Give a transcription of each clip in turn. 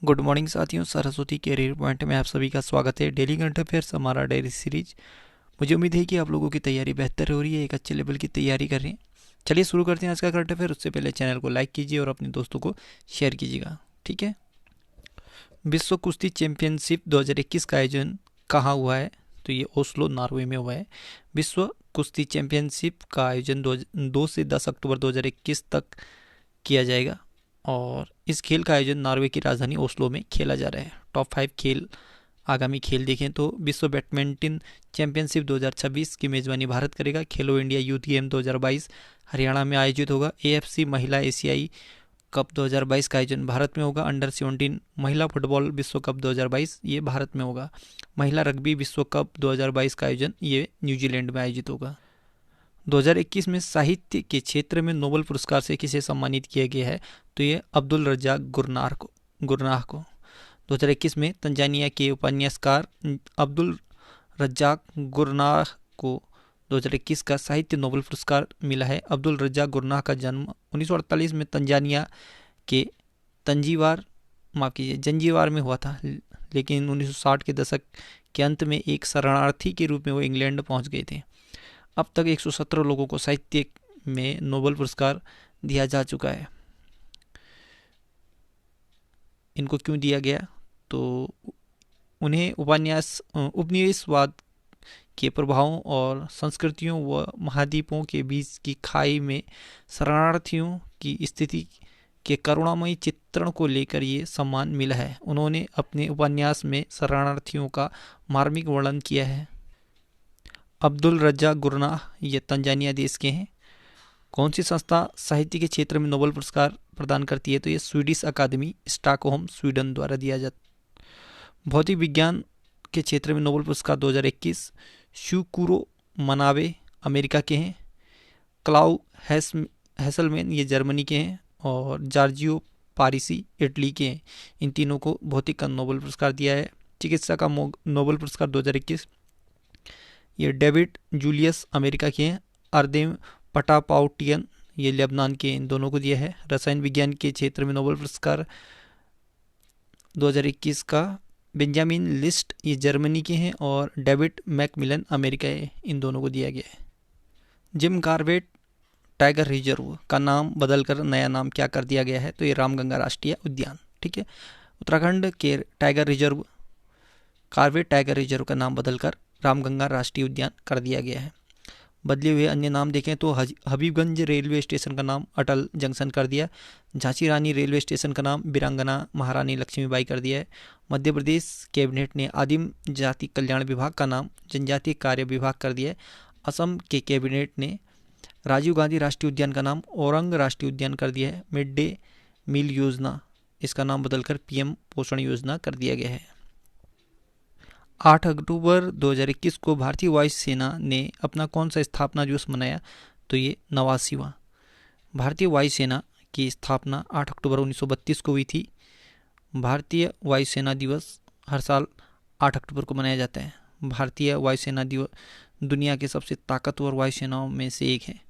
Good morning साथियों, Saraswati career point में आप सभी का स्वागत है। डेली करंट अफेयर्स हमारा डेली सीरीज। मुझे उम्मीद है कि आप लोगों की तैयारी बेहतर हो रही है, एक अच्छे लेवल की तैयारी कर रहे हैं। चलिए शुरू करते हैं आज का करंट अफेयर। उससे पहले चैनल को लाइक कीजिए और अपने दोस्तों को शेयर कीजिएगा, ठीक है। विश्व कुश्ती चैंपियनशिप 2021 का आयोजन कहाँ हुआ है? तो ये ओस्लो, नॉर्वे में हुआ है। विश्व कुश्ती चैंपियनशिप का आयोजन 2 से 10 अक्टूबर 2021 तक किया जाएगा और इस खेल का आयोजन नॉर्वे की राजधानी ओस्लो में खेला जा रहा है। टॉप 5 खेल, आगामी खेल देखें तो विश्व बैडमिंटन चैंपियनशिप 2026 की मेजबानी भारत करेगा। खेलो इंडिया यूथ गेम 2022 हरियाणा में आयोजित होगा। एएफसी महिला एशियाई कप 2022 का आयोजन भारत में होगा। अंडर 17 महिला फुटबॉल विश्व कप 2022 ये भारत में होगा। महिला रग्बी विश्व कप 2022 का आयोजन ये न्यूजीलैंड में आयोजित होगा। 2021 में साहित्य के क्षेत्र में नोबेल पुरस्कार से किसे सम्मानित किया गया है? तो ये अब्दुल रज्जाक गुरनाह को 2021 में तंजानिया के उपन्यासकार अब्दुल रज्जाक गुरनाह को 2021 का साहित्य नोबेल पुरस्कार मिला है। अब्दुल रज्जाक गुरनाह का जन्म 1948 में तंजानिया के जंजीबार में हुआ था, लेकिन 1960 के दशक के अंत में एक शरणार्थी के रूप में वो इंग्लैंड पहुंच गए थे। अब तक 117 लोगों को साहित्य में नोबेल पुरस्कार दिया जा चुका है। इनको क्यों दिया गया? तो उन्हें उपनिवेशवाद के प्रभावों और संस्कृतियों व महाद्वीपों के बीच की खाई में शरणार्थियों की स्थिति के करुणामयी चित्रण को लेकर ये सम्मान मिला है। उन्होंने अपने उपन्यास में शरणार्थियों का मार्मिक वर्णन किया है। अब्दुल रज्जाक गुरनाह ये तंजानिया देश के हैं। कौन सी संस्था साहित्य के क्षेत्र में नोबेल पुरस्कार प्रदान करती है? तो ये स्वीडिश अकादमी, स्टॉकहोम, स्वीडन द्वारा दिया जाता। भौतिक विज्ञान के क्षेत्र में नोबेल पुरस्कार 2021 शुकुरो मनावे अमेरिका के हैं। क्लाउ हैसलमैन ये जर्मनी के हैं और जॉर्जियो पारिसी इटली के हैं। इन तीनों को भौतिक का नोबेल पुरस्कार दिया है। चिकित्सा का नोबेल पुरस्कार 2021 ये डेविड जूलियस अमेरिका के हैं। अर्देम पटापाउटियन ये लेबनान के, इन दोनों को दिया है। रसायन विज्ञान के क्षेत्र में नोबेल पुरस्कार 2021 का बेंजामिन लिस्ट ये जर्मनी के हैं और डेविड मैकमिलन अमेरिका है, इन दोनों को दिया गया है। जिम कॉर्बेट टाइगर रिजर्व का नाम बदलकर नया नाम क्या कर दिया गया है? तो ये रामगंगा राष्ट्रीय उद्यान, ठीक है। उत्तराखंड के tiger reserve, Corbett tiger reserve का नाम बदलकर रामगंगा राष्ट्रीय उद्यान कर दिया गया है। बदले हुए अन्य नाम देखें तो हबीबगंज रेलवे स्टेशन का नाम अटल जंक्शन कर दिया। झांसी रानी रेलवे स्टेशन का नाम वीरांगना महारानी लक्ष्मीबाई कर दिया है। मध्य प्रदेश कैबिनेट ने आदिम जाति कल्याण विभाग का नाम जनजातीय कार्य विभाग कर दिया है। असम के कैबिनेट ने राजीव गांधी राष्ट्रीय उद्यान का नाम औरंग राष्ट्रीय उद्यान कर दिया है। मिड डे मील योजना, इसका नाम बदलकर पीएम पोषण योजना कर दिया गया है। 8 अक्टूबर 2021 को भारतीय वायुसेना ने अपना कौन सा स्थापना दिवस मनाया? तो ये 89वां। भारतीय वायुसेना की स्थापना 8 अक्टूबर 1932 को हुई थी। भारतीय वायुसेना दिवस हर साल 8 अक्टूबर को मनाया जाता है। भारतीय वायुसेना दिवस दुनिया के सबसे ताकतवर वायुसेनाओं में से एक है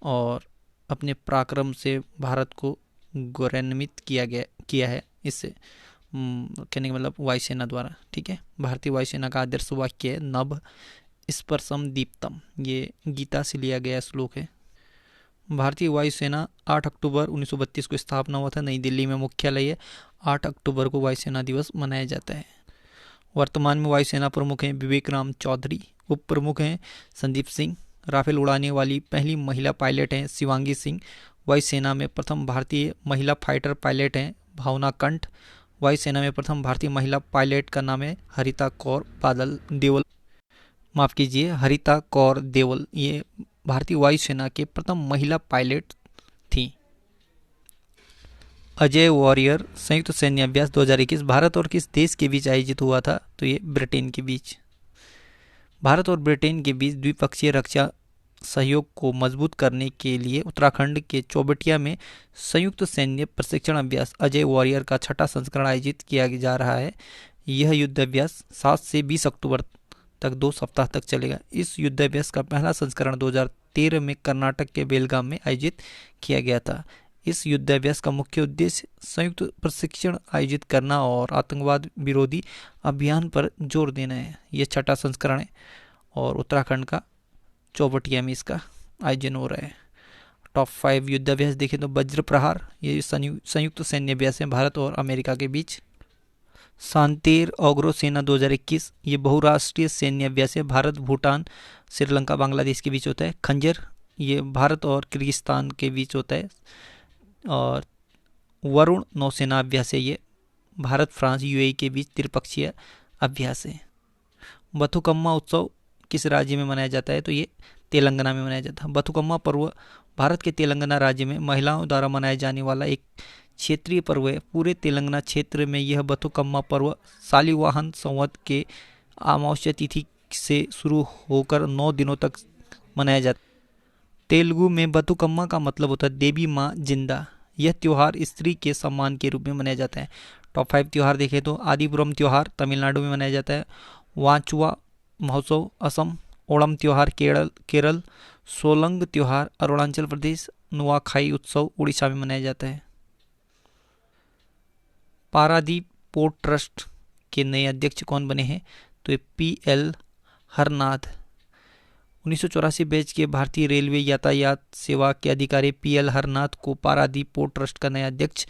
और अपने पराक्रम से भारत को गौरवान्वित किया है। इससे कहने का मतलब वायुसेना द्वारा, ठीक है। भारतीय वायुसेना का आदर्श वाक्य है नभ स्पर्शम दीप्तम, ये गीता से लिया गया श्लोक है। भारतीय वायुसेना 8 अक्टूबर 1932 को स्थापना हुआ था। नई दिल्ली में मुख्यालय है। 8 अक्टूबर को वायुसेना दिवस मनाया जाता है। वर्तमान में वायुसेना प्रमुख हैं विवेक राम चौधरी। उप प्रमुख हैं संदीप सिंह। राफेल उड़ाने वाली पहली महिला पायलट हैं शिवांगी सिंह। वायुसेना में प्रथम भारतीय महिला फाइटर पायलट हैं भावना कंठ। वायुसेना में प्रथम भारतीय महिला पायलट का नाम है हरिता कौर देवल। ये भारतीय वायुसेना के प्रथम महिला पायलट थी। अजय वॉरियर संयुक्त सैन्य अभ्यास 2021 भारत और किस देश के बीच आयोजित हुआ था? तो ये ब्रिटेन के बीच। भारत और ब्रिटेन के बीच द्विपक्षीय रक्षा सहयोग को मजबूत करने के लिए उत्तराखंड के चौबटिया में संयुक्त सैन्य प्रशिक्षण अभ्यास अजय वॉरियर का 6ठा संस्करण आयोजित किया जा रहा है। यह युद्ध अभ्यास 7 से 20 अक्टूबर तक 2 सप्ताह तक चलेगा। इस युद्धाभ्यास का पहला संस्करण 2013 में कर्नाटक के बेलगाम में आयोजित किया गया था। इस युद्धाभ्यास का मुख्य उद्देश्य संयुक्त प्रशिक्षण आयोजित करना और आतंकवाद विरोधी अभियान पर जोर देना है। यह छठा संस्करण है और उत्तराखंड का चौबटिया में इसका आयोजन हो रहा है। टॉप 5 युद्धाभ्यास देखें तो वज्र प्रहार, ये संयुक्त सैन्य अभ्यास है भारत और अमेरिका के बीच। सांतेर ऑग्रो सेना 2021, ये बहुराष्ट्रीय सैन्य अभ्यास है भारत, भूटान, श्रीलंका, बांग्लादेश के बीच होता है। खंजर, ये भारत और किर्गिस्तान के बीच होता है। और वरुण नौसेना अभ्यास है, ये भारत, फ्रांस, यूएई के बीच त्रिपक्षीय अभ्यास है। बथुकम्मा उत्सव किस राज्य में मनाया जाता है? तो ये तेलंगाना में मनाया जाता है। बथुकम्मा पर्व भारत के तेलंगाना राज्य में महिलाओं द्वारा मनाया जाने वाला एक क्षेत्रीय पर्व है। पूरे तेलंगाना क्षेत्र में यह बथुकम्मा पर्व सालिवाहन संवत के अमावस्या तिथि से शुरू होकर 9 दिनों तक मनाया जाता है। तेलुगु में बथुकम्मा का मतलब होता है देवी माँ जिंदा। यह त्यौहार स्त्री के सम्मान के रूप में मनाया जाता है। टॉप 5 त्यौहार देखें तो आदिपुरम त्यौहार तमिलनाडु में मनाया जाता है। वाचुआ महोत्सव असम। ओणम त्यौहार केरल। सोलंग त्यौहार अरुणाचल प्रदेश। नुआखाई उत्सव उड़ीसा में मनाया जाता है। पारादीप पोर्ट ट्रस्ट के नए अध्यक्ष कौन बने हैं? तो ये पीएल हरनाथ। 1984 बैच के भारतीय रेलवे यातायात सेवा के अधिकारी पीएल हरनाथ को पारादीप पोर्ट ट्रस्ट का नया अध्यक्ष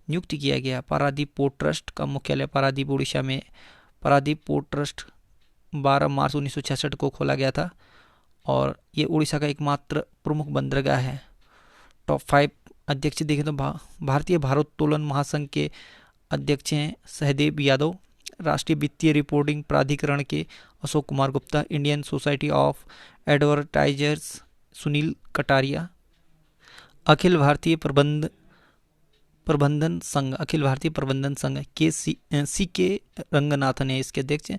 नियुक्त किया गया। पारादीप पोर्ट ट्रस्ट का मुख्यालय पारादीप उड़ीसा में। पारादीप पोर्ट ट्रस्ट 12 मार्च 1966 को खोला गया था और ये उड़ीसा का एकमात्र प्रमुख बंदरगाह है। टॉप 5 अध्यक्ष देखें तो भारतीय भारोत्तोलन महासंघ के अध्यक्ष हैं सहदेव यादव। राष्ट्रीय वित्तीय रिपोर्टिंग प्राधिकरण के Ashok Kumar Gupta. Indian society of advertisers Sunil Kataria. अखिल भारतीय प्रबंधन संघ के सी के रंगनाथन है इसके अध्यक्ष।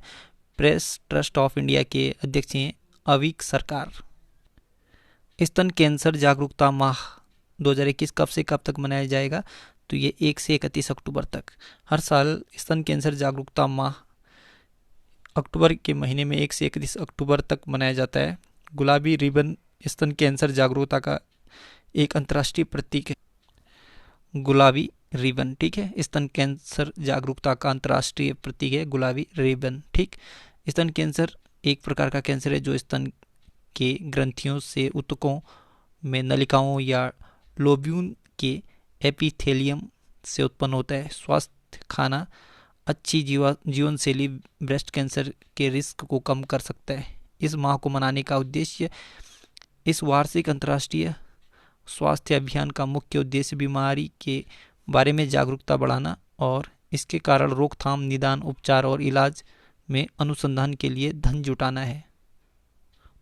प्रेस ट्रस्ट ऑफ इंडिया के अध्यक्ष हैं अविक सरकार। स्तन कैंसर जागरूकता माह 2021 कब से कब तक मनाया जाएगा? तो ये 1 से 31 अक्टूबर तक। हर साल स्तन कैंसर जागरूकता माह अक्टूबर के महीने में 1 से 31 अक्टूबर तक मनाया जाता है। गुलाबी रिबन स्तन कैंसर जागरूकता का एक अंतर्राष्ट्रीय प्रतीक है। गुलाबी रिबन, ठीक है, स्तन कैंसर जागरूकता का अंतर्राष्ट्रीय प्रतीक है गुलाबी रिबन। ठीक, स्तन कैंसर एक प्रकार का कैंसर है जो स्तन के ग्रंथियों से ऊतकों में नलिकाओं या लोब्यूल के एपिथेलियम से उत्पन्न होता है। स्वास्थ्य खाना अच्छी जीवन शैली ब्रेस्ट कैंसर के रिस्क को कम कर सकता है। इस माह को मनाने का उद्देश्य, इस वार्षिक अंतर्राष्ट्रीय स्वास्थ्य अभियान का मुख्य उद्देश्य बीमारी के बारे में जागरूकता बढ़ाना और इसके कारण रोकथाम, निदान, उपचार और इलाज में अनुसंधान के लिए धन जुटाना है।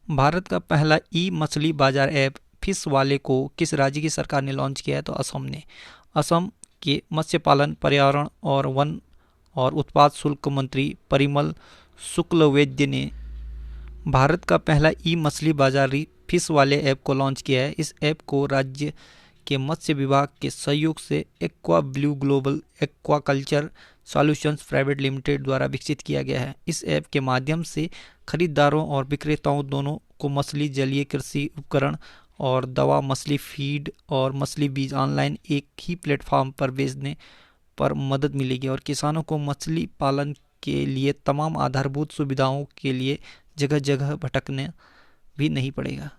भारत का पहला ई मछली बाजार ऐप फिश वाले को किस राज्य की सरकार ने लॉन्च किया है? तो असम ने। असम के मत्स्य पालन, पर्यावरण और वन और उत्पाद शुल्क मंत्री परिमल शुक्लवैद्य ने भारत का पहला ई मछली बाजारी फिश वाले ऐप को लॉन्च किया है। इस ऐप को राज्य के मत्स्य विभाग के सहयोग से aqua blue global aquaculture solutions private limited द्वारा विकसित किया गया है। इस ऐप के माध्यम से खरीदारों और विक्रेताओं दोनों को मछली, जलीय कृषि उपकरण और दवा, मछली फीड और मछली बीज ऑनलाइन एक ही प्लेटफॉर्म पर बेचने पर मदद मिलेगी और किसानों को मछली पालन के लिए तमाम आधारभूत सुविधाओं के लिए जगह जगह भटकने भी नहीं पड़ेगा।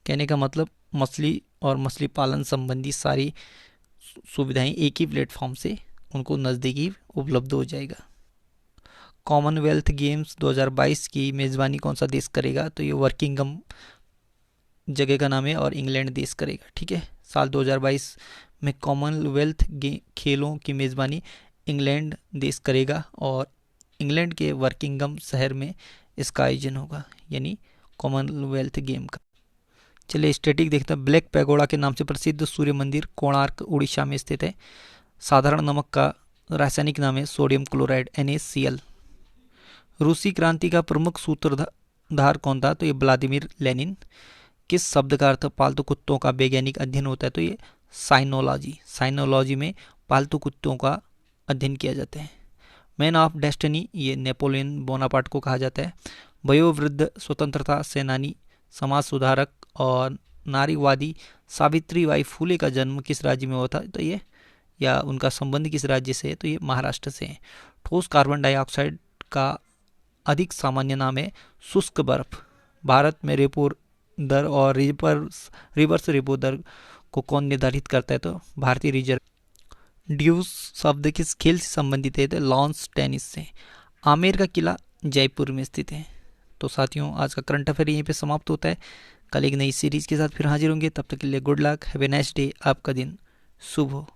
कहने का मतलब मछली और मछली पालन संबंधी सारी सुविधाएं एक ही प्लेटफॉर्म से उनको नज़दीकी उपलब्ध हो जाएगा। कॉमनवेल्थ गेम्स 2022 की मेज़बानी कौन सा देश करेगा? तो ये वर्किंगम जगह का नाम है और इंग्लैंड देश करेगा। ठीक है, साल 2022 में कॉमनवेल्थ खेलों की मेज़बानी इंग्लैंड देश करेगा और इंग्लैंड के वर्किंगम शहर में इसका आयोजन होगा, यानी कॉमनवेल्थ गेम का। चलिए स्टैटिक देखते हैं। ब्लैक पैगोडा के नाम से प्रसिद्ध सूर्य मंदिर कोणार्क उड़ीसा में स्थित है। साधारण नमक का रासायनिक नाम है सोडियम क्लोराइड NaCl। रूसी क्रांति का प्रमुख सूत्रधार कौन था? तो ये व्लादिमीर लेनिन। किस शब्द का अर्थ पालतू कुत्तों का वैज्ञानिक अध्ययन होता है? तो ये साइनोलॉजी। साइनोलॉजी में पालतू कुत्तों का अध्ययन किया जाता है। मैन ऑफ डेस्टिनी, ये नेपोलियन बोनापार्ट को कहा जाता है। वयोवृद्ध स्वतंत्रता सेनानी, समाज सुधारक और नारीवादी सावित्रीबाई फुले का जन्म किस राज्य में हुआ था? तो ये, या उनका संबंध किस राज्य से है? तो ये महाराष्ट्र से है। ठोस कार्बन डाइऑक्साइड का अधिक सामान्य नाम है शुष्क बर्फ। भारत में रेपो दर और रिवर्स रेपो दर को कौन निर्धारित करता है? तो भारतीय रिजर्व। ड्यूस शब्द किस खेल से संबंधित है? तो लॉन्स टेनिस से। आमेर का किला जयपुर में स्थित है। तो साथियों, आज का करंट अफेयर यहीं पे समाप्त होता है। कल एक नई सीरीज के साथ फिर हाजिर होंगे। तब तक के लिए good luck, have a nice day, आपका दिन शुभ हो।